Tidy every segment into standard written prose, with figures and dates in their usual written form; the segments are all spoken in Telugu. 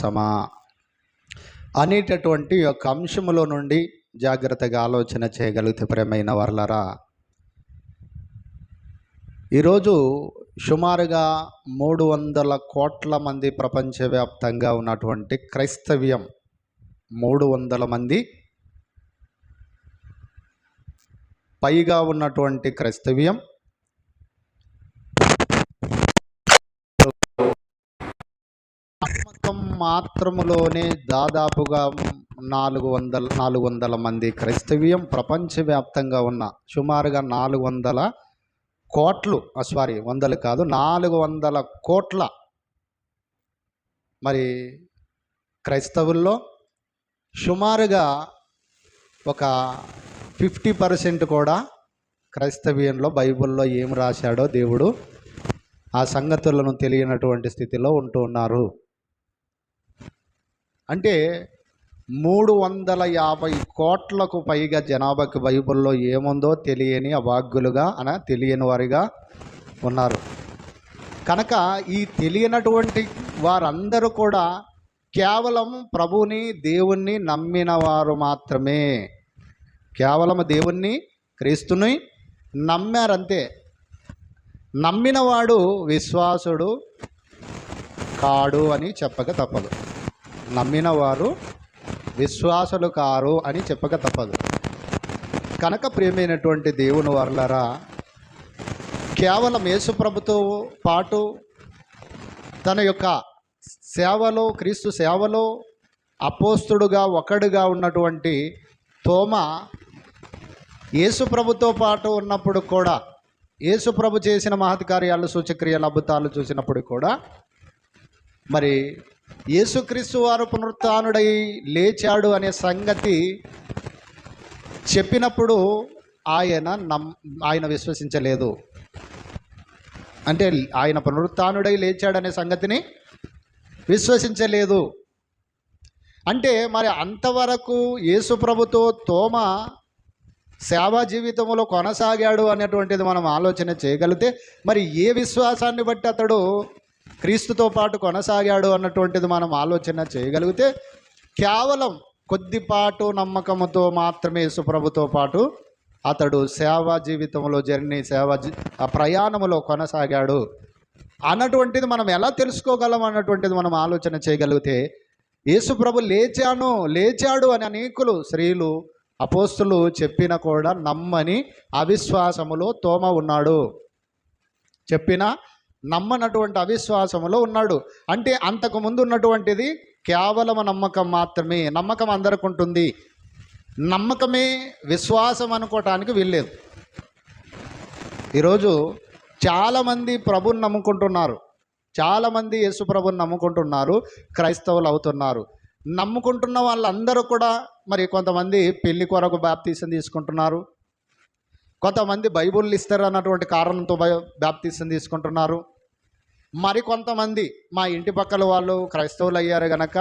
విశ్వాసమా అనేటటువంటి యొక్క అంశములో నుండి జాగ్రత్తగా ఆలోచన చేయగలిగితే ప్రియమైన వర్లరా, ఈరోజు సుమారుగా 300 కోట్ల మంది ప్రపంచవ్యాప్తంగా ఉన్నటువంటి క్రైస్తవ్యం, 300 మంది పైగా ఉన్నటువంటి క్రైస్తవ్యం మాత్రములోనే దాదాపుగా 400 మంది క్రైస్తవ్యం ప్రపంచవ్యాప్తంగా ఉన్న సుమారుగా 400 కోట్లు, వందలు కాదు, 400 కోట్ల మరి క్రైస్తవుల్లో సుమారుగా ఒక 50% కూడా క్రైస్తవ్యంలో బైబిల్లో ఏం రాశాడో దేవుడు ఆ సంగతులను తెలియనటువంటి స్థితిలో ఉంటూ ఉన్నారు. అంటే 350 కోట్లకు పైగా జనాభాకి బైబిల్లో ఏముందో తెలియని అభాగ్యులుగా తెలియని వారిగా ఉన్నారు. కనుక ఈ తెలియనటువంటి వారందరూ కూడా కేవలం ప్రభువుని, దేవుణ్ణి నమ్మిన వారు మాత్రమే. కేవలం దేవుణ్ణి, క్రీస్తుని నమ్మారంతే. నమ్మినవాడు విశ్వాసుడు కాడు అని చెప్పక తప్పదు. నమ్మిన వారు విశ్వాసులు కారు అని చెప్పక తప్పదు. కనుక ప్రియమైనటువంటి దేవుని వర్లరా, కేవలం యేసుప్రభుతో పాటు తన యొక్క సేవలో, క్రీస్తు సేవలో అపోస్తుడుగా ఒకడుగా ఉన్నటువంటి తోమ యేసుప్రభుతో పాటు ఉన్నప్పుడు కూడా, యేసుప్రభు చేసిన మహత్కార్యాలు, సూచక్రియలు, అద్భుతాలు చూసినప్పుడు కూడా మరి యేసుక్రీస్తు వారు పునరుత్థానుడై లేచాడు అనే సంగతి చెప్పినప్పుడు ఆయన విశ్వసించలేదు. అంటే ఆయన పునరుత్థానుడై లేచాడనే సంగతిని విశ్వసించలేదు. అంటే మరి అంతవరకు యేసుప్రభుతో తోమ సేవా జీవితంలో కొనసాగాడు అనేటువంటిది మనం ఆలోచన చేయగలిగితే, మరి ఏ విశ్వాసాన్ని బట్టి అతడు క్రీస్తుతో పాటు కొనసాగాడు అన్నటువంటిది మనం ఆలోచన చేయగలిగితే, కేవలం కొద్దిపాటు నమ్మకముతో మాత్రమే యేసుప్రభుతో పాటు అతడు సేవా జీవితంలో ప్రయాణములో కొనసాగాడు అన్నటువంటిది మనం ఎలా తెలుసుకోగలం అన్నటువంటిది మనం ఆలోచన చేయగలిగితే, యేసుప్రభు లేచాడు అని అనేకులు స్త్రీలు, అపోస్తులు చెప్పినా కూడా నమ్మని అవిశ్వాసములో తోమ ఉన్నాడు. చెప్పినా నమ్మనటువంటి అవిశ్వాసములో ఉన్నాడు. అంటే అంతకుముందు ఉన్నటువంటిది కేవలం నమ్మకం మాత్రమే. నమ్మకం అందరికి ఉంటుంది. నమ్మకమే విశ్వాసం అనుకోవటానికి వీల్లేదు. ఈరోజు చాలామంది ప్రభుని నమ్ముకుంటున్నారు, చాలామంది యేసు ప్రభుని నమ్ముకుంటున్నారు, క్రైస్తవులు అవుతున్నారు. నమ్ముకుంటున్న వాళ్ళందరూ కూడా మరి కొంతమంది పెళ్లి కొరకు బాప్తీసం తీసుకుంటున్నారు, కొంతమంది బైబిల్ ఇస్తారు అన్నటువంటి కారణంతో బాప్తీసం తీసుకుంటున్నారు. మరి కొంతమంది మా ఇంటి పక్కల వాళ్ళు క్రైస్తవులు అయ్యారు కనుక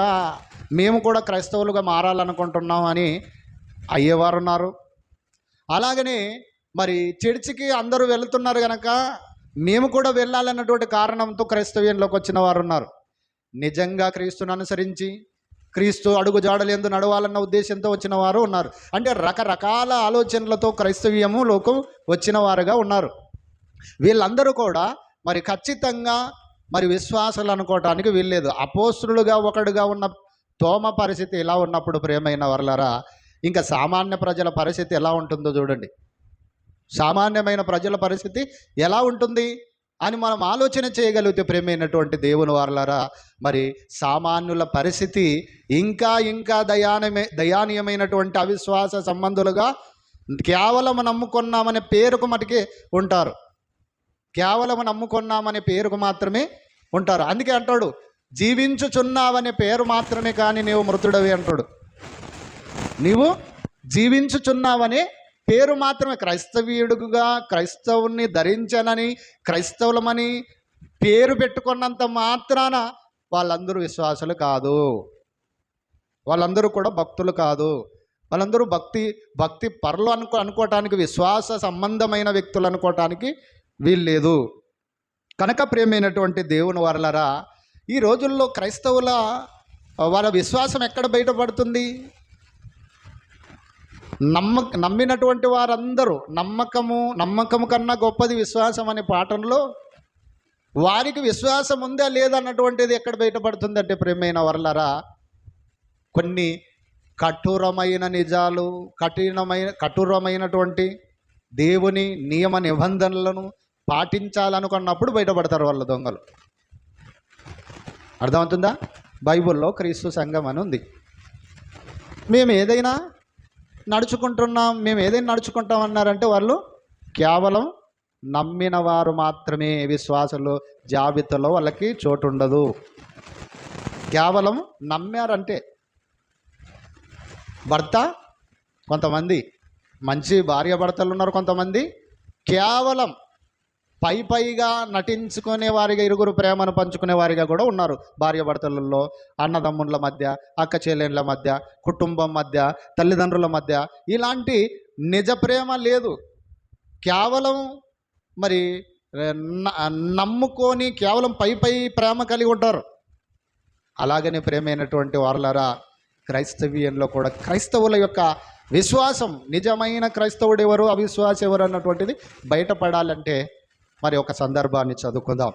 మేము కూడా క్రైస్తవులుగా మారాలనుకుంటున్నాం అని అయ్యేవారు ఉన్నారు. అలాగనే మరి చర్చికి అందరూ వెళుతున్నారు కనుక మేము కూడా వెళ్ళాలన్నటువంటి కారణంతో క్రైస్తవ్యంలోకి వచ్చిన వారు ఉన్నారు. నిజంగా క్రీస్తుని అనుసరించి క్రీస్తు అడుగు జాడలేందు నడవాలన్న ఉద్దేశంతో వచ్చిన వారు ఉన్నారు. అంటే రకరకాల ఆలోచనలతో క్రైస్తవ్యములోకి వచ్చిన వారుగా ఉన్నారు. వీళ్ళందరూ కూడా మరి ఖచ్చితంగా మరి విశ్వాసాలు అనుకోవటానికి వీల్లేదు. అపోస్తులుగా ఒకడుగా ఉన్న తోమ పరిస్థితి ఎలా ఉన్నప్పుడు ప్రియమైన వర్లరా, ఇంకా సామాన్య ప్రజల పరిస్థితి ఎలా ఉంటుందో చూడండి. సామాన్యమైన ప్రజల పరిస్థితి ఎలా ఉంటుంది అని మనం ఆలోచన చేయగలిగితే ప్రియమైనటువంటి దేవుని వర్లరా, మరి సామాన్యుల పరిస్థితి ఇంకా దయానీయమైనటువంటి అవిశ్వాస సంబంధులుగా కేవలం నమ్ముకున్నామనే పేరుకు మటుకే ఉంటారు. కేవలం నమ్ముకున్నామనే పేరుకు మాత్రమే ఉంటారు. అందుకే అంటాడు, జీవించుచున్నావనే పేరు మాత్రమే కానీ నీవు మృతుడవి అంటాడు. నీవు జీవించుచున్నావనే పేరు మాత్రమే. క్రైస్తవీయుడుగా క్రైస్తవుని ధరించనని, క్రైస్తవులమని పేరు పెట్టుకున్నంత మాత్రాన వాళ్ళందరూ విశ్వాసులు కాదు, వాళ్ళందరూ కూడా భక్తులు కాదు. వాళ్ళందరూ భక్తి పరులు అనుకోవటానికి, విశ్వాస సంబంధమైన వ్యక్తులు అనుకోవటానికి వీల్లేదు. కనుక ప్రియమైనటువంటి దేవుని వర్లరా, ఈ రోజుల్లో క్రైస్తవుల వాళ్ళ విశ్వాసం ఎక్కడ బయటపడుతుంది? నమ్మినటువంటి వారందరూ నమ్మకము కన్నా గొప్పది విశ్వాసం అనే పాఠంలో వారికి విశ్వాసం ఉందా లేదా అన్నటువంటిది ఎక్కడ బయటపడుతుందంటే ప్రియమైన వర్లరా, కొన్ని కఠోరమైన నిజాలు, కఠోరమైనటువంటి దేవుని నియమ నిబంధనలను పాటించాలనుకున్నప్పుడు బయటపడతారు వాళ్ళ దొంగలు. అర్థమవుతుందా? బైబిల్లో క్రీస్తు సంఘం అని ఉంది. మేము ఏదైనా నడుచుకుంటాం అన్నారంటే వాళ్ళు కేవలం నమ్మిన వారు మాత్రమే. విశ్వాసులు జాబితాలో వాళ్ళకి చోటు ఉండదు. కేవలం నమ్మారంటే భర్త, కొంతమంది మంచి భార్యాభర్తలు ఉన్నారు, కొంతమంది కేవలం పైగా నటించుకునే వారిగా, ఇరుగురు ప్రేమను పంచుకునే వారిగా కూడా ఉన్నారు. భార్యాభర్తలలో, అన్నదమ్ముల మధ్య, అక్క చెల్లెళ్ళ మధ్య, కుటుంబం మధ్య, తల్లిదండ్రుల మధ్య ఇలాంటి నిజ ప్రేమ లేదు. కేవలం మరి నమ్ముకొని కేవలం పై ప్రేమ కలిగి ఉంటారు. అలాగనే ప్రేమైనటువంటి వారలారా, క్రైస్తవ్యంలో కూడా క్రైస్తవుల యొక్క విశ్వాసం, నిజమైన క్రైస్తవుడు ఎవరు, అవిశ్వాసం ఎవరు అన్నటువంటిది బయటపడాలంటే మరి ఒక సందర్భాన్ని చదువుకుందాం.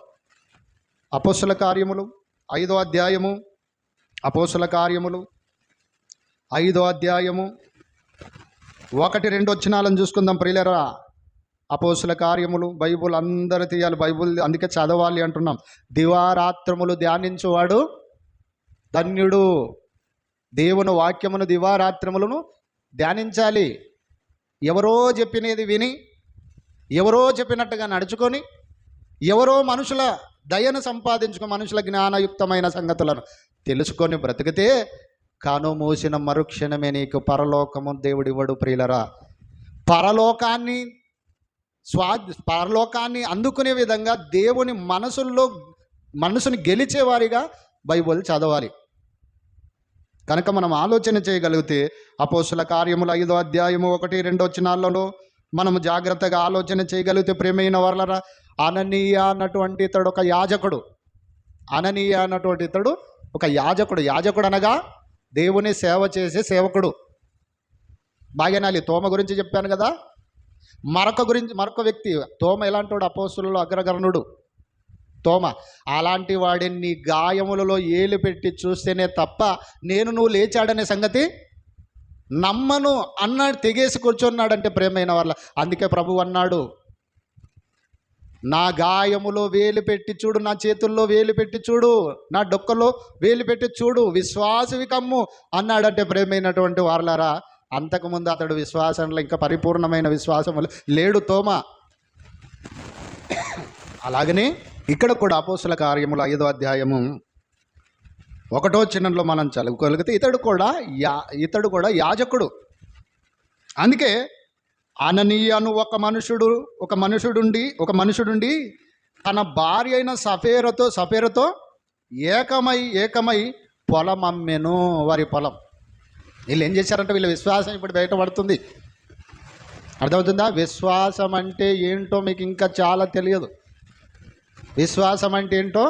అపోస్తుల కార్యములు 5వ అధ్యాయము, అపోస్తుల కార్యములు 5వ అధ్యాయము 1-2 వచనాలను చూసుకుందాం ప్రియులరా. అపోస్తుల కార్యములు, బైబుల్ అందరూ తీయాలి, బైబుల్ అందుకే చదవాలి అంటున్నాం. దివారాత్రములు ధ్యానించువాడు ధన్యుడు. దేవుని వాక్యమును దివారాత్రములను ధ్యానించాలి. ఎవరో చెప్పినది విని, ఎవరో చెప్పినట్టుగా నడుచుకొని, ఎవరో మనుషుల దయను సంపాదించుకొని, మనుషుల జ్ఞానయుక్తమైన సంగతులను తెలుసుకొని బ్రతికితే కాను మూసిన మరుక్షణమే నీకు పరలోకము దేవుడివ్వడు ప్రియులరా. పరలోకాన్ని అందుకునే విధంగా దేవుని మనసుని గెలిచేవారిగా బైబిల్ చదవాలి. కనుక మనం ఆలోచన చేయగలిగితే అపోస్తుల కార్యములు 5వ అధ్యాయము 1-2 వచనాలలో మనము జాగ్రత్తగా ఆలోచన చేయగలిగితే ప్రియమైన వర్లరా, అననీయ అన్నటువంటి ఇతడు ఒక యాజకుడు. అననీయ అన్నటువంటి ఇతడు ఒక యాజకుడు. యాజకుడు అనగా దేవుని సేవ చేసే సేవకుడు. బాగేనాలి. తోమ గురించి చెప్పాను కదా. మరొక వ్యక్తి తోమ ఎలాంటి వాడు? అపోస్తులలో అగ్రగణుడు తోమ. అలాంటి వాడిని గాయములలో ఏలు పెట్టి చూస్తేనే తప్ప నువ్వు లేచాడనే సంగతి నమ్మను అన్నాడు. తెగేసి కూర్చున్నాడంటే ప్రేమైన వాళ్ళ. అందుకే ప్రభు అన్నాడు, నా గాయములో వేలు పెట్టి చూడు, నా చేతుల్లో వేలు పెట్టి చూడు, నా డొక్కలో వేలు పెట్టి చూడు, విశ్వాసవి కమ్ము అన్నాడంటే ప్రేమైనటువంటి వారలారా. అంతకుముందు అతడు విశ్వాసంలో ఇంకా పరిపూర్ణమైన విశ్వాసం లేడు తోమ. అలాగనే ఇక్కడ కూడా అపోస్తుల కార్యములు 5వ అధ్యాయము 1వ వచనంలో మనం చదువుకోగలిగితే ఇతడు కూడా యాజకుడు. అందుకే అననీయను ఒక మనుషుడుండి తన భార్య అయిన సఫేరతో ఏకమై పొలం అమ్మెను. వారి పొలం. వీళ్ళు ఏం చేశారంటే వీళ్ళ విశ్వాసం ఇప్పుడు బయటపడుతుంది. అర్థమవుతుందా? విశ్వాసం అంటే ఏంటో మీకు ఇంకా చాలా తెలియదు. విశ్వాసం అంటే ఏంటో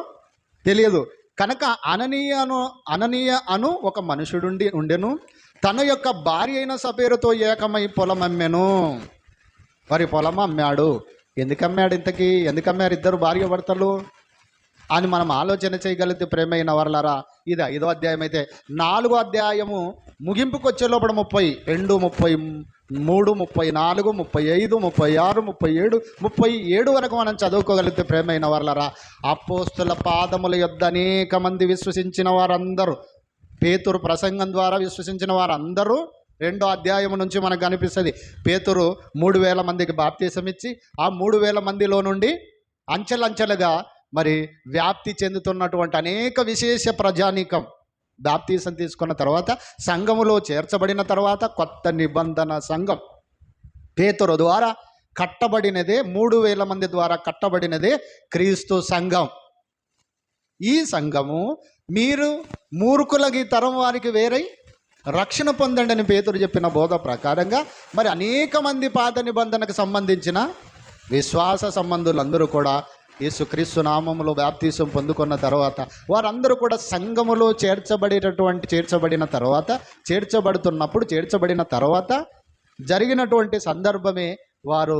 తెలియదు. కనుక అననీయ అను ఒక ఉండెను. తన యొక్క భార్య అయిన సఫేరుతో ఏకమై పొలం అమ్మెను. వారి పొలం అమ్మాడు. ఎందుకు అమ్మారు ఇద్దరు భార్య భర్తలు అని మనం ఆలోచన చేయగలిగితే ప్రేమైన వర్లరా, ఇది 5వ అధ్యాయం అయితే 4వ అధ్యాయము ముగింపుకు వచ్చే లోపల 32, 33, 34, 35, 36, 37, 37 వరకు మనం చదువుకోగలిగితే ప్రేమైన వర్లరా, అపోస్తుల పాదముల యొద్ద అనేక మంది విశ్వసించిన వారందరూ, పేతురు ప్రసంగం ద్వారా విశ్వసించిన వారందరూ 2వ అధ్యాయం నుంచి మనకు కనిపిస్తుంది. పేతురు 3000 మందికి బాప్తీసం ఇచ్చి ఆ 3000 మందిలో నుండి అంచెలంచెలుగా మరి వ్యాప్తి చెందుతున్నటువంటి అనేక విశేష ప్రజానీకం బాప్తీసం తీసుకున్న తర్వాత సంఘములో చేర్చబడిన తర్వాత కొత్త నిబంధన సంఘం పేతురు ద్వారా కట్టబడినదే, 3000 మంది ద్వారా కట్టబడినదే క్రీస్తు సంఘం. ఈ సంఘము మీరు మూర్ఖులకి తరం వారికి వేరై రక్షణ పొందండి అని పేతురు చెప్పిన బోధ ప్రకారంగా మరి అనేక మంది పాత నిబంధనకు సంబంధించిన విశ్వాస సంబంధులందరూ కూడా యేసుక్రీస్తు నామములో బాప్తీసం పొందుకున్న తర్వాత వారందరూ కూడా సంఘములో చేర్చబడిన తర్వాత జరిగినటువంటి సందర్భమే వారు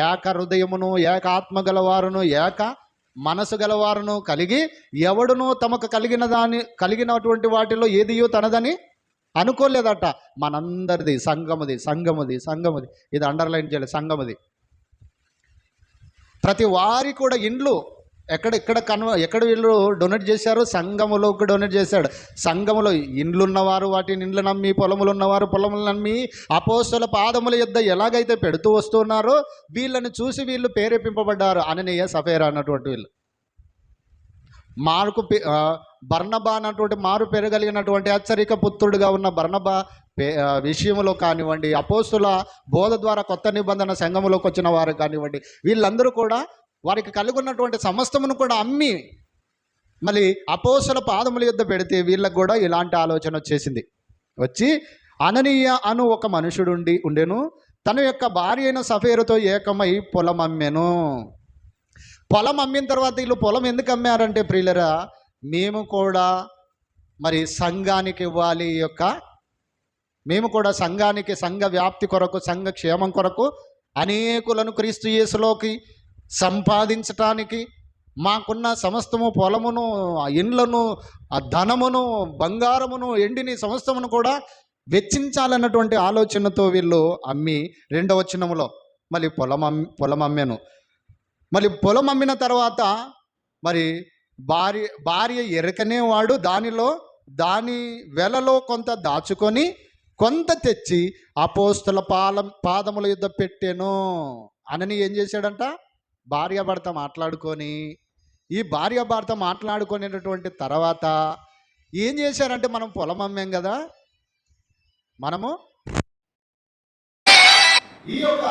ఏక హృదయమును, ఏక ఆత్మ గలవారును, ఏక మనసు గలవారును కలిగి ఎవడునూ తమకు కలిగినటువంటి వాటిలో ఏదియో తనదని అనుకోలేదట. మనందరిది సంఘముది. ఇది అండర్లైన్ చేయాలి, సంఘముది. ప్రతి వారి కూడా ఇండ్లు ఎక్కడ వీళ్ళు డొనేట్ చేశారు? సంఘములోకి డొనేట్ చేశాడు. సంఘములో ఇండ్లు ఉన్నవారు వాటిని ఇండ్లు నమ్మి, పొలములు ఉన్నవారు పొలములు నమ్మి అపోస్తల పాదముల యొద్ద ఎలాగైతే పెడుతూ వస్తున్నారో వీళ్ళని చూసి వీళ్ళు ప్రేరేపింపబడ్డారు. అననీయ, సఫేరా అన్నటువంటి వీళ్ళు. బర్నబా అన్నటువంటి మారు పెరగలిగినటువంటి హెచ్చరిక పుత్రుడిగా ఉన్న బర్నబా విషయంలో కానివ్వండి, అపోస్తుల బోధ ద్వారా కొత్త నిబంధన సంఘములోకి వచ్చిన వారు కానివ్వండి, వీళ్ళందరూ కూడా వారికి కలిగి ఉన్నటువంటి సమస్తమును కూడా అమ్మి మళ్ళీ అపోస్తుల పాదముల యొద్ద పెడితే వీళ్ళకు కూడా ఇలాంటి ఆలోచన వచ్చి అననీయ అను ఒక మనుషుడు ఉండెను. తన యొక్క భార్య అయిన సఫేరుతో ఏకమై పొలం అమ్మెను. పొలం అమ్మిన తర్వాత వీళ్ళు పొలం ఎందుకు అమ్మారంటే ప్రియులరా, మేము కూడా మరి సంఘానికి ఇవ్వాలి, మేము కూడా సంఘానికి, సంఘ వ్యాప్తి కొరకు, సంఘ క్షేమం కొరకు అనేకులను క్రీస్తు యేసులోకి సంపాదించటానికి మాకున్న సమస్తము, పొలమును, ఇండ్లను, ధనమును, బంగారమును, ఎండిని సమస్తమును కూడా వెచ్చించాలన్నటువంటి ఆలోచనతో వీళ్ళు అమ్మి 2వ వచనములో మళ్ళీ పొలం అమ్మాను. మళ్ళీ పొలం అమ్మిన తర్వాత మరి భార్య ఎరకనేవాడు దాని వెలలో కొంత దాచుకొని కొంత తెచ్చి అపోస్తల పాదముల యొద్ద పెట్టెను. అనని ఏం చేశాడంట? భార్యాభర్త మాట్లాడుకునేటటువంటి తర్వాత ఏం చేశారంటే, మనం పొలం అమ్మాం కదా, మనము ఈ యొక్క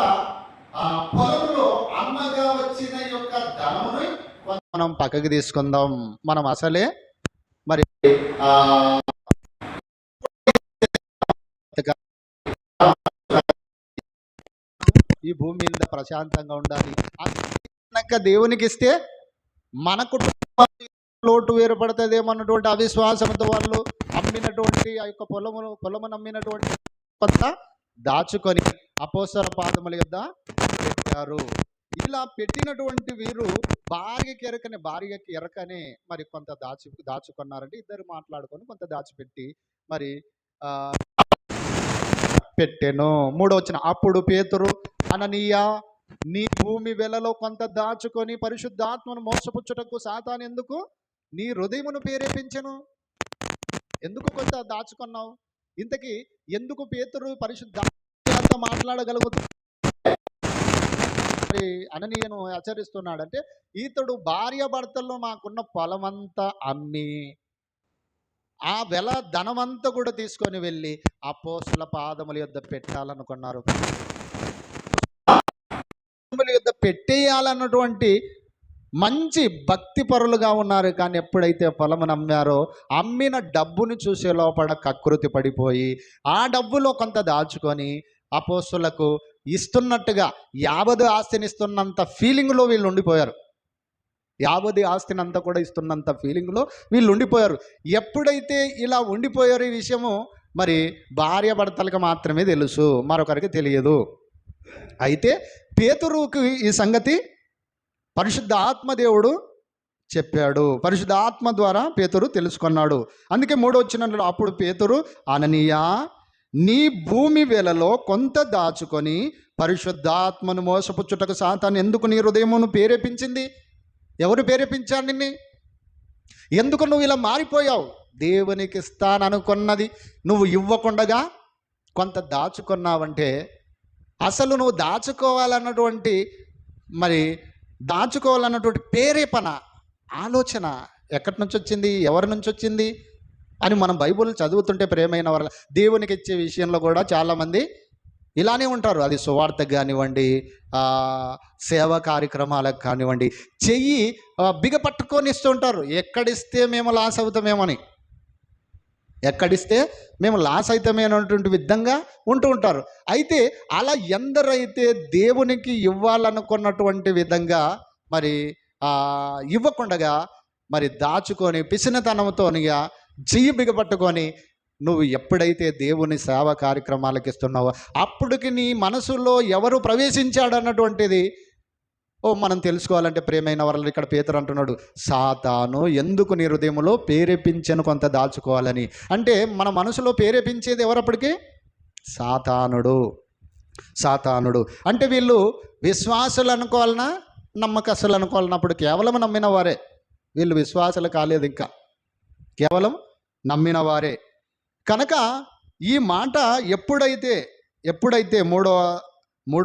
పొలంలో అమ్మగా వచ్చిన యొక్క ధనమును మనం పక్కకి తీసుకుందాం, మనం అసలే మరి ఈ భూమి మీద ప్రశాంతంగా ఉండాలి. దేవునికి ఇస్తే మన కుటుంబం లోటు ఏర్పడుతుందేమన్నటువంటి అవిశ్వాసంతో వాళ్ళు అమ్మినటువంటి ఆ యొక్క పొలమును అమ్మినటువంటి కొంత దాచుకొని అపోస్తల పాదముల యొద్ద పెట్టారు. ఇలా పెట్టినటువంటి వీరు భార్యకి ఎరకనే మరి కొంత దాచుకున్నారంటే, ఇద్దరు మాట్లాడుకొని కొంత దాచిపెట్టి మరి పెట్టెను. 3వ వచనం, అప్పుడు పేతురు, అననీయ, నీ భూమి వెలలో కొంత దాచుకొని పరిశుద్ధాత్మను మోసపుచ్చుటకు సాతాను ఎందుకు నీ హృదయమును ప్రేరేపించెను? ఎందుకు కొంత దాచుకున్నావు? ఇంతకీ ఎందుకు పేతురు పరిశుద్ధాత్మతో మాట్లాడగలుగుతాడు? అననీయను హెచ్చరిస్తున్నాడంటే, ఈతడు భార్యాభర్తల్లో మాకున్న పొలమంతా అమ్మి ఆ వెల ధనమంతా కూడా తీసుకొని వెళ్ళి అపోస్తల పాదముల యొద్ద పెట్టాలనుకున్నారు. యొద్ద పెట్టేయాలన్నటువంటి మంచి భక్తి పరులుగా ఉన్నారు. కానీ ఎప్పుడైతే పొలమును అమ్మారో, అమ్మిన డబ్బుని చూసే లోపల కకృతి పడిపోయి ఆ డబ్బులో కొంత దాచుకొని అపోస్తులకు ఇస్తున్నట్టుగా యావది ఆస్తిని ఇస్తున్నంత ఫీలింగ్లో వీళ్ళు ఉండిపోయారు. యావది ఆస్తిని అంతా కూడా ఇస్తున్నంత ఫీలింగ్లో వీళ్ళు ఉండిపోయారు. ఎప్పుడైతే ఇలా ఉండిపోయారు, ఈ విషయము మరి భార్యాభర్తలకు మాత్రమే తెలుసు, మరొకరికి తెలియదు. అయితే పేతురుకు ఈ సంగతి పరిశుద్ధ ఆత్మదేవుడు చెప్పాడు. పరిశుద్ధ ఆత్మ ద్వారా పేతురు తెలుసుకున్నాడు. అందుకే 3వ వచనంలో, అప్పుడు పేతురు, అననీయ, నీ భూమి వెలలో కొంత దాచుకొని పరిశుద్ధాత్మను మోసపుచ్చుటకు సాతాను ఎందుకు నీ హృదయమును ప్రేరేపించింది? ఎవరు ప్రేరేపించారు నిన్ను? ఎందుకు నువ్వు ఇలా మారిపోయావు? దేవునికి ఇస్తాననుకున్నది నువ్వు ఇవ్వకుండగా కొంత దాచుకున్నావంటే, అసలు నువ్వు దాచుకోవాలన్నటువంటి ప్రేరేపణ, ఆలోచన ఎక్కడి నుంచి వచ్చింది, ఎవరి నుంచి వచ్చింది అని మనం బైబుల్ చదువుతుంటే, ప్రేమైన వాళ్ళ దేవునికి ఇచ్చే విషయంలో కూడా చాలామంది ఇలానే ఉంటారు. అది సువార్తకు కానివ్వండి, సేవా కార్యక్రమాలకు కానివ్వండి, చెయ్యి బిగపట్టుకొని ఇస్తూ ఉంటారు. ఎక్కడిస్తే మేము లాస్ అవుతామేమని, అనేటువంటి విధంగా ఉంటూ ఉంటారు. అయితే అలా ఎందరైతే దేవునికి ఇవ్వాలనుకున్నటువంటి విధంగా మరి ఇవ్వకుండగా మరి దాచుకొని పిసినతనంతోనిగా చెయ్యి బిగపట్టుకొని నువ్వు ఎప్పుడైతే దేవుని సేవ కార్యక్రమాలకు ఇస్తున్నావో అప్పటికి నీ మనసులో ఎవరు ప్రవేశించాడన్నటువంటిది మనం తెలుసుకోవాలంటే ప్రియమైన వారు ఇక్కడ పేతురు అంటున్నాడు, సాతాను ఎందుకు నీ హృదయంలో ప్రేరేపించను కొంత దాచుకోవాలని. అంటే మన మనసులో ప్రేరేపించేది ఎవరప్పటికీ? సాతానుడు. అంటే వీళ్ళు విశ్వాసులు అనుకోవాలన్నా నమ్మకస్తులు అనుకోవాలన్నప్పుడు కేవలం నమ్మిన వారే. వీళ్ళు విశ్వాసులు కాలేదు, ఇంకా కేవలం నమ్మిన వారే. కనుక ఈ మాట ఎప్పుడైతే మూడో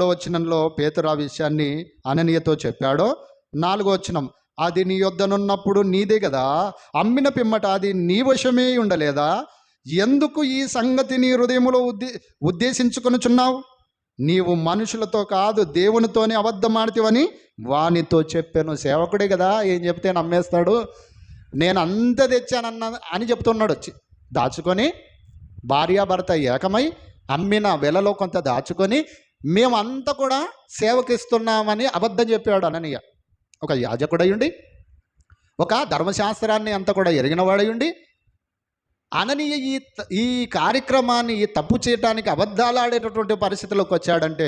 వచనంలో పేతురు ఆ విషయాన్ని అననీయతో చెప్పాడో, 4వ వచనం, అది నీ యొద్దనున్నప్పుడు నీదే కదా, అమ్మిన పిమ్మట అది నీ వశమే ఉండలేదా? ఎందుకు ఈ సంగతి నీ హృదయములో ఉద్దేశించుకొనుచున్నావు? నీవు మనుషులతో కాదు దేవునితోనే అబద్ధమాడితివని వానితో చెప్పాను. సేవకుడే కదా, ఏం చెప్తే నమ్మేస్తాడు. నేను అంత తెచ్చానన్న అని చెప్తున్నాడు. వచ్చి దాచుకొని భార్యాభర్త ఏకమై అమ్మిన వెలలో కొంత దాచుకొని మేమంతా కూడా సేవకిస్తున్నామని అబద్ధం చెప్పాడు అననీయ. ఒక యాజకుడయుండి, ఒక ధర్మశాస్త్రాన్ని అంతా కూడా ఎరిగినవాడయుండి అననీయ ఈ కార్యక్రమాన్ని ఈ తప్పు చేయడానికి అబద్ధాలు ఆడేటటువంటి పరిస్థితిలోకి వచ్చాడంటే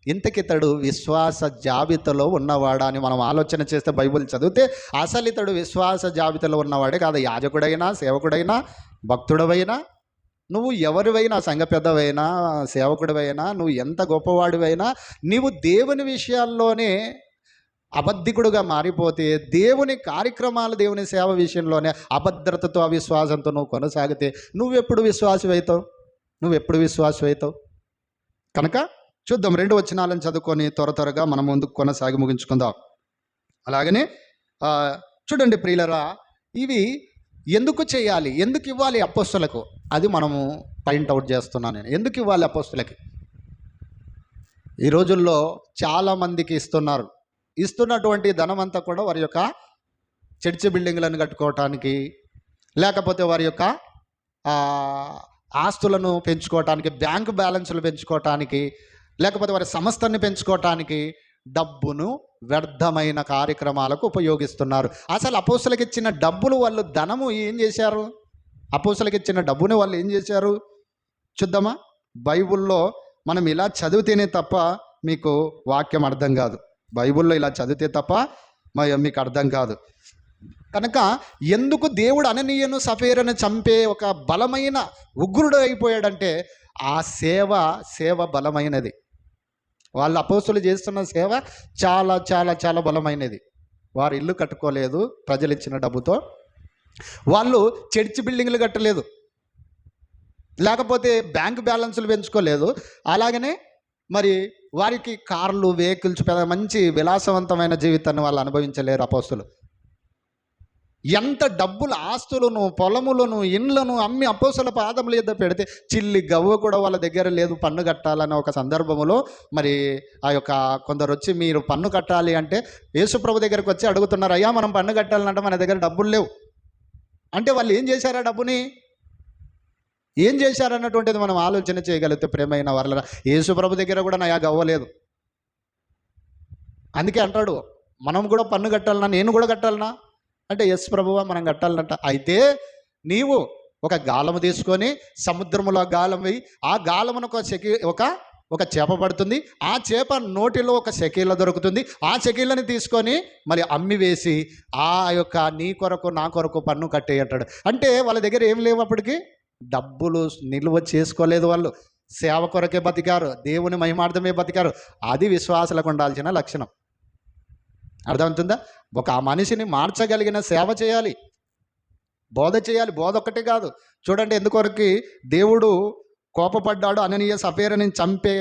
ఇంతకితడు విశ్వాస జాబితాలో ఉన్నవాడా అని మనం ఆలోచన చేస్తే, బైబిల్ చదివితే అసలు ఇతడు విశ్వాస జాబితాలో ఉన్నవాడే కాదు. యాజకుడైనా, సేవకుడైనా, భక్తుడవైనా, నువ్వు ఎవరివైనా, సంఘ పెద్దవైనా, సేవకుడివైనా, నువ్వు ఎంత గొప్పవాడివైనా, నీవు దేవుని విషయాల్లోనే అబద్ధికుడుగా మారిపోతే, దేవుని కార్యక్రమాలు, దేవుని సేవ విషయంలోనే అభద్రతతో, అవిశ్వాసంతో నువ్వు కొనసాగితే నువ్వెప్పుడు విశ్వాసమవుతావు? కనుక చూద్దాం, 2 వచనాలను చదువుకొని త్వరగా మనం ముందుకు కొనసాగి ముగించుకుందాం. అలాగనే చూడండి ప్రియులరా, ఇవి ఎందుకు చేయాలి, ఎందుకు ఇవ్వాలి అపోస్తలకు, అది మనము పాయింట్అవుట్ చేస్తున్నాను నేను. ఎందుకు ఇవ్వాలి అపోస్తలకి? ఈ రోజుల్లో చాలామందికి ఇస్తున్నటువంటి ధనం అంతా కూడా వారి యొక్క చర్చి బిల్డింగ్లను కట్టుకోవటానికి, లేకపోతే వారి యొక్క ఆస్తులను పెంచుకోవటానికి, బ్యాంకు బ్యాలెన్సులు పెంచుకోవటానికి, లేకపోతే వారి సంస్థని పెంచుకోవటానికి డబ్బును వ్యర్థమైన కార్యక్రమాలకు ఉపయోగిస్తున్నారు. అసలు అపోస్తలకు ఇచ్చిన డబ్బులు వాళ్ళు ధనము ఏం చేశారు? అపోస్తలకు ఇచ్చిన డబ్బుని వాళ్ళు ఏం చేశారు చూద్దామా? బైబిల్లో మనం ఇలా చదివితేనే తప్ప మీకు వాక్యం అర్థం కాదు. బైబిల్లో ఇలా చదివితే తప్ప మీకు అర్థం కాదు. కనుక ఎందుకు దేవుడు అననీయను సఫీరను చంపే ఒక బలమైన ఉగ్రుడు అయిపోయాడంటే ఆ సేవ బలమైనది. వాళ్ళ అపోస్తులు చేస్తున్న సేవ చాలా చాలా చాలా బలమైనది. వారు ఇల్లు కట్టుకోలేదు ప్రజలు ఇచ్చిన డబ్బుతో, వాళ్ళు చర్చి బిల్డింగ్లు కట్టలేదు, లేకపోతే బ్యాంక్ బ్యాలెన్సులు పెంచుకోలేదు, అలాగనే మరి వారికి కార్లు, వెహికల్స్, మంచి విలాసవంతమైన జీవితాన్ని వాళ్ళు అనుభవించలేరు అపోస్తులు. ఎంత డబ్బులు, ఆస్తులను, పొలములను, ఇండ్లను అమ్మి అపోస్తల పాదముల యొద్ద పెడితే చిల్లి గవ్వ కూడా వాళ్ళ దగ్గర లేదు పన్ను కట్టాలనే ఒక సందర్భంలో మరి ఆ యొక్క కొందరు వచ్చి మీరు పన్ను కట్టాలి అంటే యేసుప్రభు దగ్గరికి వచ్చి అడుగుతున్నారు, అయ్యా మనం పన్ను కట్టాలంటే మన దగ్గర డబ్బులు లేవు అంటే వాళ్ళు ఏం చేశారు? ఆ డబ్బుని ఏం చేశారన్నటువంటిది మనం ఆలోచన చేయగలిగితే ప్రేమైన వాళ్ళ యేసుప్రభు దగ్గర కూడా నా గవ్వలేదు. అందుకే అంటాడు, మనం కూడా పన్ను కట్టాలన్నా, నేను కూడా కట్టాలన్నా అంటే ఎస్ ప్రభువా మనం కట్టాలంట. అయితే నీవు ఒక గాలము తీసుకొని సముద్రములో గాలం వేయి, ఆ గాలమును ఒక చేప పడుతుంది, ఆ చేప నోటిలో ఒక షెకీల దొరుకుతుంది, ఆ షెకీలని తీసుకొని మరి అమ్మి వేసి ఆ యొక్క నీ కొరకు నా కొరకు పన్ను కట్టే అంటాడు. అంటే వాళ్ళ దగ్గర ఏం లేవు, అప్పటికి డబ్బులు నిల్వ చేసుకోలేదు. వాళ్ళు సేవ కొరకే బతికారు, దేవుని మహిమార్థమే బతికారు. అది విశ్వాసులకు ఉండాల్సిన లక్షణం. అర్థమవుతుందా? ఒక మనిషిని మార్చగలిగిన సేవ చేయాలి, బోధ చేయాలి. బోధ ఒక్కటే కాదు. చూడండి ఎందుకొరకు దేవుడు కోపపడ్డాడు, అననీయ సఫీరని చంపే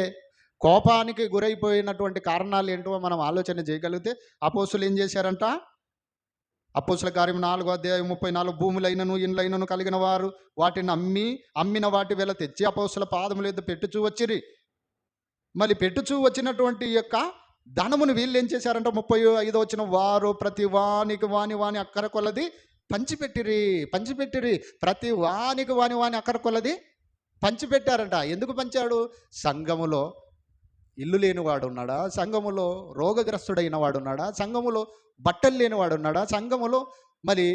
కోపానికి గురైపోయినటువంటి కారణాలు ఏంటో మనం ఆలోచన చేయగలిగితే అపోస్తులు ఏం చేశారంట? అపోస్తుల కార్యం 4:34 భూములైనను ఇండ్లైనను కలిగిన వారు వాటిని అమ్మిన వాటి వేళ తెచ్చి అపోస్తుల పాదముల యొద్ద పెట్టుచూ వచ్చిరి. మళ్ళీ పెట్టుచూ వచ్చినటువంటి యొక్క ధనమును వీళ్ళు ఏం చేశారంట? 35 వచ్చిన వారు ప్రతి వానికి వాని అక్కర కొలది పంచిపెట్టిరి. ప్రతి వానికి వాని అక్కర కొలది పంచిపెట్టారంట. ఎందుకు పంచాడు? సంఘములో ఇల్లు లేనివాడు ఉన్నాడా? సంఘములో రోగగ్రస్తుడైన వాడు ఉన్నాడా? సంఘములో బట్టలు లేనివాడు ఉన్నాడా? సంఘములో మరి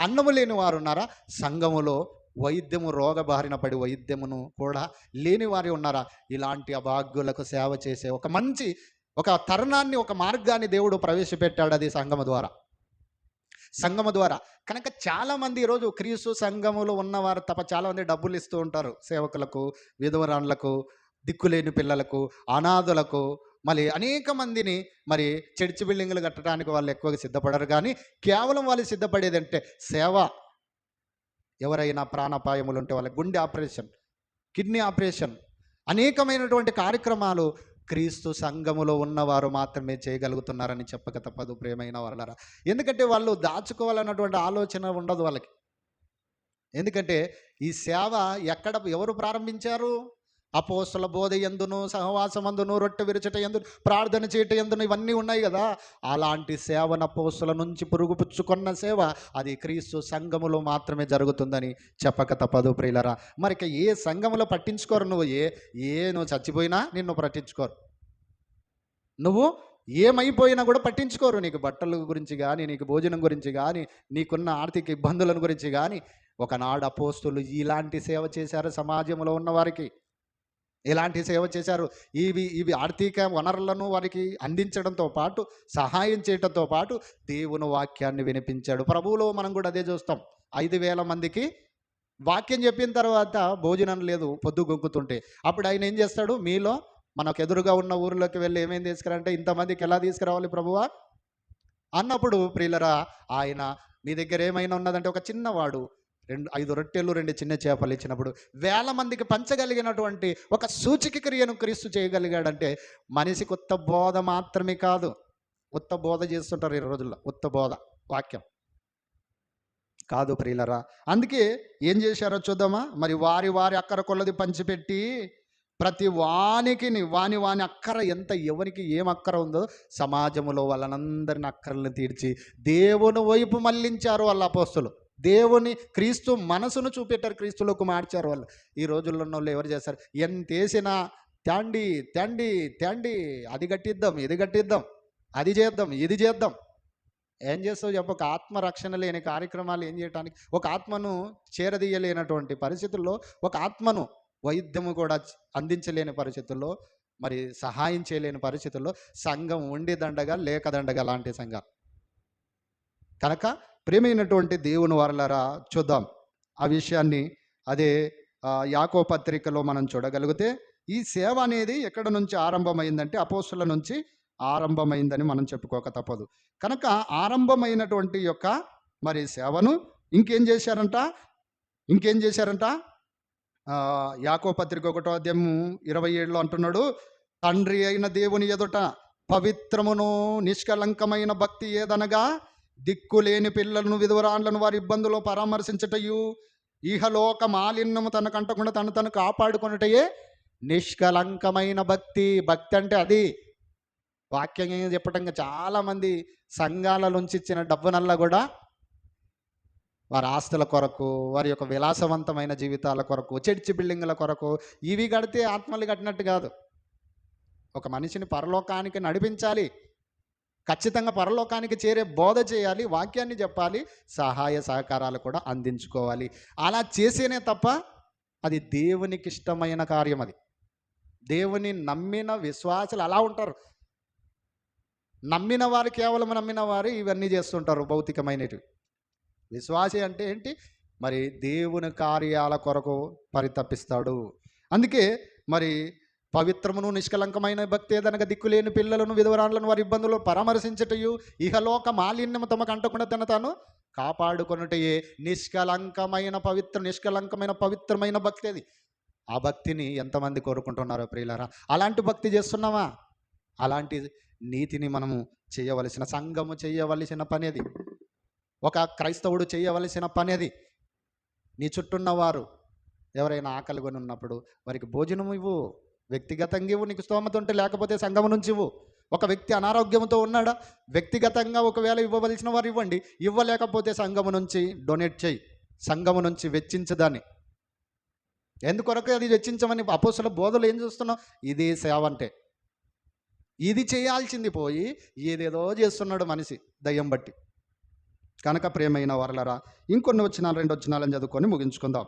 అన్నము లేని వారు ఉన్నారా? సంఘములో వైద్యము రోగ బారిన పడి వైద్యమును కూడా లేని వారు ఉన్నారా? ఇలాంటి అభాగ్యులకు సేవ చేసే ఒక మంచి ఒక తరుణాన్ని, ఒక మార్గాన్ని దేవుడు ప్రవేశపెట్టాడు. అది సంఘము ద్వారా. సంఘము ద్వారా కనుక చాలామంది ఈరోజు క్రీస్తు సంఘములో ఉన్నవారు తప్ప చాలామంది డబ్బులు ఇస్తూ ఉంటారు సేవకులకు, విధవరాండ్లకు, దిక్కులేని పిల్లలకు, అనాథులకు, మరి అనేక మందిని మరి చర్చి బిల్డింగులు కట్టడానికి వాళ్ళు ఎక్కువగా సిద్ధపడరు. కానీ కేవలం వాళ్ళు సిద్ధపడేదంటే సేవ. ఎవరైనా ప్రాణాపాయములు ఉంటే వాళ్ళకి గుండె ఆపరేషన్, కిడ్నీ ఆపరేషన్, అనేకమైనటువంటి కార్యక్రమాలు క్రీస్తు సంఘములో ఉన్నవారు మాత్రమే చేయగలుగుతున్నారని చెప్పక తప్పదు ప్రియమైన వాళ్ళరా. ఎందుకంటే వాళ్ళు దాచుకోవాలన్నటువంటి ఆలోచన ఉండదు వాళ్ళకి. ఎందుకంటే ఈ సేవ ఎవరు ప్రారంభించారు? అపోస్తల బోధ యందును, సహవాసమందును, రొట్టె విరుచుట యందును, ప్రార్థన చేయట యందును, ఇవన్నీ ఉన్నాయి కదా. అలాంటి సేవను అపోస్తల నుంచి పుచ్చుకున్న సేవ అది క్రీస్తు సంఘములో మాత్రమే జరుగుతుందని చెప్పక తప్పదు ప్రియులరా. మరి ఏ సంఘములో పట్టించుకోరు. నువ్వు చచ్చిపోయినా నిన్ను పట్టించుకోరు. నువ్వు ఏమైపోయినా కూడా పట్టించుకోరు. నీకు బట్టల గురించి కానీ, నీకు భోజనం గురించి కానీ, నీకున్న ఆర్థిక ఇబ్బందుల గురించి కానీ. ఒకనాడు అపోస్తులు ఇలాంటి సేవ చేశారు సమాజంలో ఉన్నవారికి. ఎలాంటి సేవ చేశారు? ఇవి ఆర్థిక వనరులను వారికి అందించడంతో పాటు, సహాయం చేయడంతో పాటు దేవుని వాక్యాన్ని వినిపించాడు. ప్రభువులో మనం కూడా అదే చూస్తాం. 5,000 మందికి వాక్యం చెప్పిన తర్వాత భోజనం లేదు, పొద్దు గొంకుతుంటే అప్పుడు ఆయన ఏం చేస్తాడు? మీలో మనకు ఎదురుగా ఉన్న ఊరిలోకి వెళ్ళి ఏమేం తీసుకురంటే, ఇంతమందికి ఎలా తీసుకురావాలి ప్రభువా అన్నప్పుడు ప్రియులరా, ఆయన నీ దగ్గర ఏమైనా ఉన్నదంటే ఒక చిన్నవాడు 5 రొట్టెలు 2 చిన్న చేపలు ఇచ్చినప్పుడు 1000 మందికి పంచగలిగినటువంటి ఒక సూచిక క్రియను క్రీస్తు చేయగలిగాడంటే మనిషి కొత్త బోధ మాత్రమే కాదు. ఉత్త బోధ చేస్తుంటారు ఈ రోజుల్లో. ఉత్త బోధ వాక్యం కాదు ప్రియులరా. అందుకే ఏం చేశారో చూద్దామా. మరి వారి అక్కర కొలది పంచిపెట్టి ప్రతి వానికి వాని అక్కర ఎంత, ఎవరికి ఏం అక్కర ఉందో సమాజంలో వాళ్ళనందరిని అక్కరలను తీర్చి దేవుని వైపు మళ్ళించారు వాళ్ళ అపోస్తులు. దేవుని క్రీస్తు మనసును చూపెట్టారు, క్రీస్తులోకి మార్చారు వాళ్ళు. ఈ రోజుల్లో ఉన్న వాళ్ళు ఎవరు చేస్తారు? ఎంత వేసినా తండి తండి తండి, అది కట్టిద్దాం, ఇది కట్టిద్దాం, అది చేద్దాం, ఇది చేద్దాం. ఏం చేస్తావు చెప్పు? ఒక ఆత్మరక్షణ లేని కార్యక్రమాలు ఏం చేయడానికి, ఒక ఆత్మను చేరదీయలేనటువంటి పరిస్థితుల్లో, ఒక ఆత్మను వైద్యము కూడా అందించలేని పరిస్థితుల్లో, మరి సహాయం చేయలేని పరిస్థితుల్లో సంఘం ఉండి దండగా లేక దండగా లాంటి సంఘం. కనుక ప్రియమైనటువంటి దేవుని వారలారా, చూద్దాం ఆ విషయాన్ని. అదే యాకోబు పత్రికలో మనం చూడగలిగితే ఈ సేవ అనేది ఎక్కడ నుంచి ఆరంభమైందంటే అపోస్తుల నుంచి ఆరంభమైందని మనం చెప్పుకోక తప్పదు. కనుక ఆరంభమైనటువంటి యొక్క మరి సేవను ఇంకేం చేశారంట యాకోబు పత్రిక 1వ అధ్యాయం 27లో అంటున్నాడు, తండ్రి అయిన దేవుని ఎదుట పవిత్రమును నిష్కలంకమైన భక్తి ఏదనగా దిక్కులేని పిల్లలను, విధవరాండ్లను వారి ఇబ్బందుల్లో పరామర్శించటయు, ఇహలోక మాలిన్యము తనకంటకుండా తను కాపాడుకున్నటయే నిష్కలంకమైన భక్తి. భక్తి అంటే అది. వాక్యం చెప్పటంగా చాలామంది సంఘాల నుంచి ఇచ్చిన డబ్బునల్లా కూడా వారి ఆస్తుల కొరకు, వారి యొక్క విలాసవంతమైన జీవితాల కొరకు, చర్చి బిల్డింగుల కొరకు ఇవి కడితే ఆత్మలు కట్టినట్టు కాదు. ఒక మనిషిని పరలోకానికి నడిపించాలి, ఖచ్చితంగా పరలోకానికి చేరే బోధ చేయాలి, వాక్యాన్ని చెప్పాలి, సహాయ సహకారాలు కూడా అందించుకోవాలి. అలా చేసేనే తప్ప అది దేవునికి ఇష్టమైన కార్యం. అది దేవుని నమ్మిన విశ్వాసులు అలా ఉంటారు. నమ్మిన వారు, కేవలం నమ్మిన వారు ఇవన్నీ చేస్తుంటారు భౌతికమైనవి. విశ్వాసి అంటే ఏంటి? మరి దేవుని కార్యాల కొరకు పరితపిస్తాడు. అందుకే మరి పవిత్రమును నిష్కలంకమైన భక్తి ఏదనగా దిక్కులేని పిల్లలను, విధవరాండ్లను వారి ఇబ్బందులు పరామర్శించటయు, ఇహలోక మాలిన్యము తమకు అంటకుండా తాను కాపాడుకొనుటయే నిష్కలంకమైన పవిత్రమైన భక్తి అది. ఆ భక్తిని ఎంతమంది కోరుకుంటున్నారో ప్రియులారా. అలాంటి భక్తి చేస్తున్నామా? అలాంటి నీతిని మనము చేయవలసిన, సంఘము చేయవలసిన పని అది. ఒక క్రైస్తవుడు చేయవలసిన పని అది. నీ చుట్టూన్నవారు ఎవరైనా ఆకలి కొని ఉన్నప్పుడు వారికి భోజనం ఇవ్వు, వ్యక్తిగతంగా ఇవ్వు, నీకు స్తోమత ఉంటే. లేకపోతే సంఘం నుంచి ఇవ్వు. ఒక వ్యక్తి అనారోగ్యంతో ఉన్నాడా, వ్యక్తిగతంగా ఒకవేళ ఇవ్వవలసిన వారు ఇవ్వండి. ఇవ్వలేకపోతే సంఘము నుంచి డొనేట్ చేయి, సంఘము నుంచి వెచ్చించదాన్ని. ఎందుకొరకు అది వెచ్చించమని అపోస్తల బోధలు ఏం చూస్తున్నాం? ఇది సేవ అంటే. ఇది చేయాల్సింది పోయి ఏదేదో చేస్తున్నాడు మనిషి దయ్యం బట్టి. కనుక ప్రియమైన వారలరా, ఇంకొన్ని వచనాలు, 2 వచనాలను చదువుకొని ముగించుకుందాం.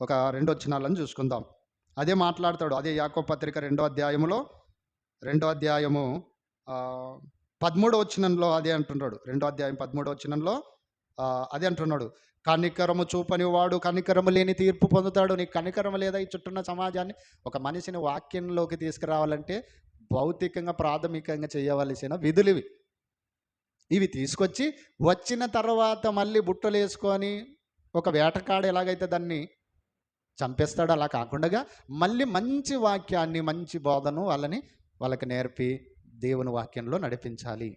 ఒక 2 వచనాలను చూసుకుందాం. అదే మాట్లాడతాడు. అదే యాకోబు పత్రిక 2వ అధ్యాయములో 2వ అధ్యాయము 13వ వచనంలో అదే అంటున్నాడు. 2వ అధ్యాయం 13వ వచనంలో అదే అంటున్నాడు. కనికరము చూపని వాడు కనికరము లేని తీర్పు పొందుతాడు. నీకు కనికరము లేదా ఈ చుట్టూన్న సమాజాన్ని, ఒక మనిషిని వాక్యంలోకి తీసుకురావాలంటే భౌతికంగా ప్రాథమికంగా చేయవలసిన విధులు ఇవి తీసుకొచ్చి వచ్చిన తర్వాత మళ్ళీ బుట్టలు వేసుకొని ఒక వేటకాడు ఎలాగైతే దాన్ని చంపేస్తాడు అలా కాకుండా మళ్ళీ మంచి వాక్యాన్ని, మంచి బోధను వాళ్ళకి నేర్పి దేవుని వాక్యంలో నడిపించాలి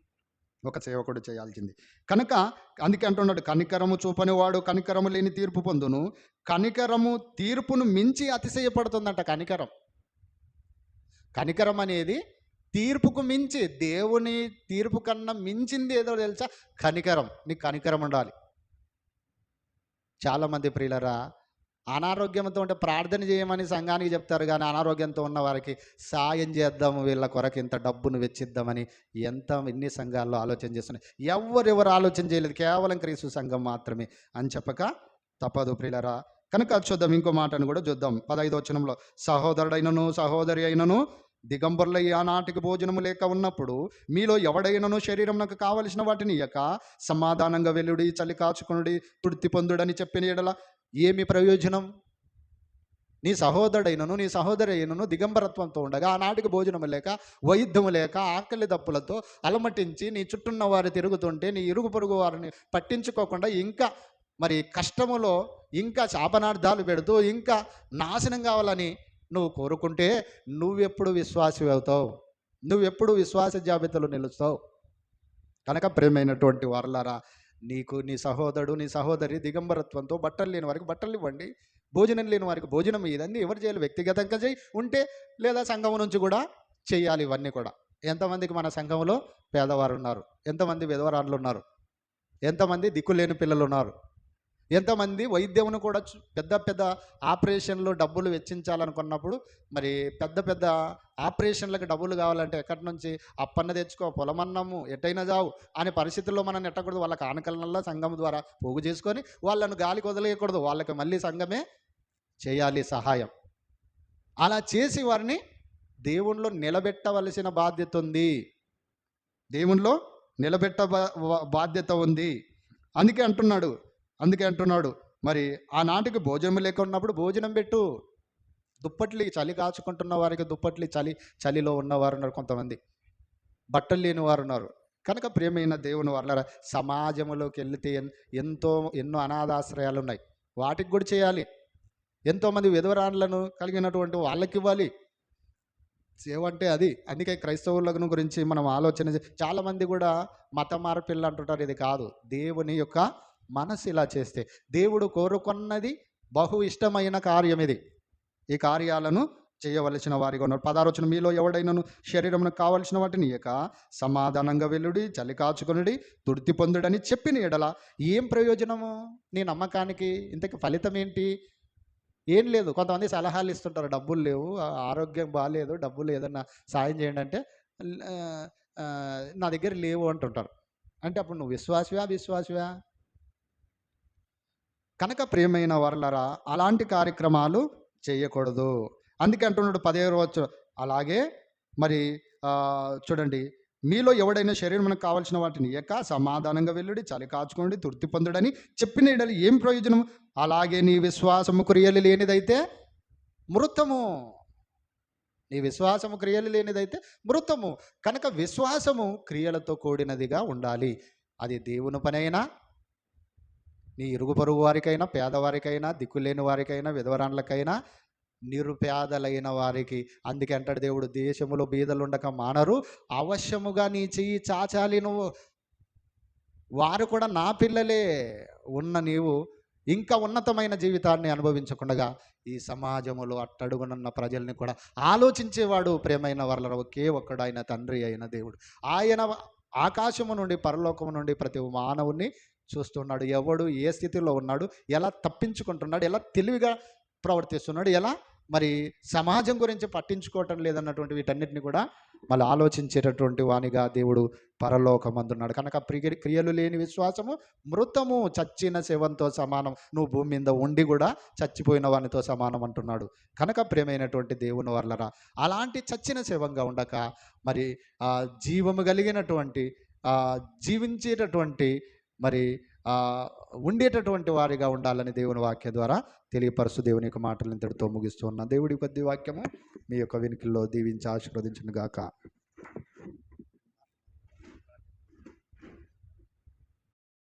ఒక సేవకుడు చేయాల్సింది. కనుక అందుకే అంటున్నాడు, కనికరము చూపని వాడు కనికరము లేని తీర్పు పొందును. కనికరము తీర్పును మించి అతిశయపడుతుందంట. కనికరం అనేది తీర్పుకు మించి, దేవుని తీర్పు కన్నా మించింది ఏదో తెలుసా? కనికరం. నీకు కనికరం ఉండాలి. చాలామంది ప్రియులరా, అనారోగ్యంతో ఉంటే ప్రార్థన చేయమని సంఘానికి చెప్తారు, కానీ అనారోగ్యంతో ఉన్న వారికి సాయం చేద్దాము, వీళ్ళ కొరకు ఇంత డబ్బును వెచ్చిద్దామని ఎన్ని సంఘాల్లో ఆలోచన చేస్తున్నాయి. ఎవరెవరు ఆలోచన చేయలేదు, కేవలం క్రీస్తు సంఘం మాత్రమే అని చెప్పక తప్పదు ప్రియులరా. కనుక చూద్దాం, ఇంకో మాటను కూడా చూద్దాం. 15వ వచనంలో, సహోదరుడైనను సహోదరి అయినను దిగంబరులై ఆనాటికి భోజనము లేక ఉన్నప్పుడు మీలో ఎవడైనను శరీరమునకు కావలసిన వాటిని ఇయ్యక సమాధానంగా వెల్లుడి, చలి కాచుకొనుడి, తృప్తి పొందుడని చెప్పిన ఎడల ఏమి ప్రయోజనం? నీ సహోదరుడైనను నీ సహోదరి అయినను దిగంబరత్వంతో ఉండగా ఆనాటికి భోజనము లేక, వైద్యము లేక, ఆకలి దప్పులతో అలమటించి నీ చుట్టూన్న వారు తిరుగుతుంటే నీ ఇరుగు పొరుగు వారిని పట్టించుకోకుండా ఇంకా మరి కష్టములో ఇంకా శాపనార్థాలు పెడుతూ ఇంకా నాశనం కావాలని నువ్వు కోరుకుంటే నువ్వెప్పుడు విశ్వాసి అవుతావు? నువ్వెప్పుడు విశ్వాస జాబితాలో నిలుస్తావు? కనుక ప్రేమైనటువంటి వారలారా, నీకు నీ సహోదరుడు నీ సహోదరి దిగంబరత్వంతో బట్టలు లేని వారికి బట్టలు ఇవ్వండి, భోజనం లేని వారికి భోజనం ఇదండి. ఎవరు చేయాలి? వ్యక్తిగతంగా చేయి ఉంటే, లేదా సంఘం నుంచి కూడా చేయాలి. ఇవన్నీ కూడా ఎంతమందికి మన సంఘంలో పేదవారు ఉన్నారు, ఎంతమంది విధవరాళ్ళు ఉన్నారు, ఎంతమంది దిక్కులేని పిల్లలు ఉన్నారు, ఎంతమంది వైద్యమును కూడా పెద్ద పెద్ద ఆపరేషన్లు డబ్బులు వెచ్చించాలనుకున్నప్పుడు, మరి పెద్ద పెద్ద ఆపరేషన్లకు డబ్బులు కావాలంటే ఎక్కడి నుంచి అప్పన్న తెచ్చుకో, పొలమన్నము ఎట్టయినా జావు అనే పరిస్థితుల్లో మనం ఎట్టకూడదు. వాళ్ళకి ఆనకలనల్లా సంఘం ద్వారా పోగు చేసుకొని వాళ్ళను గాలికి వదిలేయకూడదు. వాళ్ళకి మళ్ళీ సంఘమే చేయాలి సహాయం. అలా చేసి వారిని దేవునిలో నిలబెట్టవలసిన బాధ్యత ఉంది. దేవునిలో నిలబెట్ట బాధ్యత ఉంది. అందుకే అంటున్నాడు మరి ఆనాటికి భోజనం లేక ఉన్నప్పుడు భోజనం పెట్టు. దుప్పట్లు, చలి కాచుకుంటున్న వారికి దుప్పట్లు, చలిలో ఉన్నవారు ఉన్నారు, కొంతమంది బట్టలు లేని వారు ఉన్నారు. కనుక ప్రియమైన దేవుని వాళ్ళ సమాజంలోకి వెళితే ఎన్నో అనాథాశ్రయాలు ఉన్నాయి, వాటికి కూడా చేయాలి. ఎంతోమంది విధవరాళ్ళను కలిగినటువంటి వాళ్ళకి ఇవ్వాలి. సేవ అంటే అది. అందుకే క్రైస్తవుల గురించి మనం ఆలోచన చాలామంది కూడా మత మార్పిళ్ళు అంటుంటారు. ఇది కాదు, దేవుని యొక్క మనసు ఇలా చేస్తే దేవుడు కోరుకున్నది బహు ఇష్టమైన కార్యం ఇది. ఈ కార్యాలను చేయవలసిన వారిగా ఉన్నారు. 16వ వచనం, మీలో ఎవడైనను శరీరమునకు కావలసిన వాటిని ఇయ్యక సమాధానంగా వెల్లుడి, చలి కాచుకొనుడి, తృప్తి పొందుడని చెప్పిన ఎడల ఏం ప్రయోజనము? నీ నమ్మకానికి ఇంతకు ఫలితం ఏంటి? ఏం లేదు. కొంతమంది సలహాలు ఇస్తుంటారు, డబ్బులు లేవు, ఆరోగ్యం బాగాలేదు, డబ్బులు ఏదన్నా సాయం చేయండి అంటే నా దగ్గర లేవు అంటుంటారు. అంటే అప్పుడు నువ్వు విశ్వాసివా? కనుక ప్రియమైన వారలారా, అలాంటి కార్యక్రమాలు చేయకూడదు. అందుకే అంటున్నాడు 15వ వచనం, అలాగే మరి చూడండి, మీలో ఎవడైనా శరీరం మనకు కావాల్సిన వాటిని ఇయ్యక సమాధానంగా వెల్లుడి, చలి కాచుకోండి, తృప్తి పొందుడని చెప్పిన ఎడల ఏం ప్రయోజనం? అలాగే నీ విశ్వాసము క్రియలు లేనిదైతే మృతము. నీ విశ్వాసము క్రియలు లేనిదైతే మృతము. కనుక విశ్వాసము క్రియలతో కూడినదిగా ఉండాలి. అది దేవుని పనైనా, నీ ఇరుగు పొరుగు వారికైనా, పేదవారికైనా, దిక్కులేని వారికైనా, విధవరాండ్లకైనా, నిరుపేదలైన వారికి. అందుకే అంటాడు దేవుడు, దేశములో బీదలుండక మానరు, అవశ్యముగా నీ చెయ్యి చాచాలి నువ్వు. వారు కూడా నా పిల్లలే. నీవు ఇంకా ఉన్నతమైన జీవితాన్ని అనుభవించకుండా ఈ సమాజములో అట్టడుగునున్న ప్రజల్ని కూడా ఆలోచించేవాడు ప్రియమైన వారల ఒకే ఒక్కడు, ఆయన తండ్రి అయిన దేవుడు. ఆయన ఆకాశము నుండి, పరలోకము నుండి ప్రతి మానవుని చూస్తున్నాడు. ఎవడు ఏ స్థితిలో ఉన్నాడు, ఎలా తప్పించుకుంటున్నాడు, ఎలా తెలివిగా ప్రవర్తిస్తున్నాడు, ఎలా మరి సమాజం గురించి పట్టించుకోవటం లేదన్నటువంటి వీటన్నిటిని కూడా మళ్ళీ ఆలోచించేటటువంటి వానిగా దేవుడు పరలోకమందున్నాడు. కనుక క్రియలు లేని విశ్వాసము మృతము, చచ్చిన శవంతో సమానం. నువ్వు భూమి మీద ఉండి కూడా చచ్చిపోయిన వానితో సమానం అంటున్నాడు. కనుక ప్రియమైనటువంటి దేవుని వర్లరా, అలాంటి చచ్చిన శవంగా ఉండక మరి జీవము కలిగినటువంటి జీవించేటటువంటి మరి ఉండేటటువంటి వారిగా ఉండాలని దేవుని వాక్య ద్వారా తెలియపరుస్తూ దేవుని యొక్క మాటలు ఇంతటితో ముగిస్తూ ఉన్నాను. దేవుడి కొద్ది వాక్యము మీ యొక్క వినికిల్లో దీవించి ఆశీర్వదించును గాక.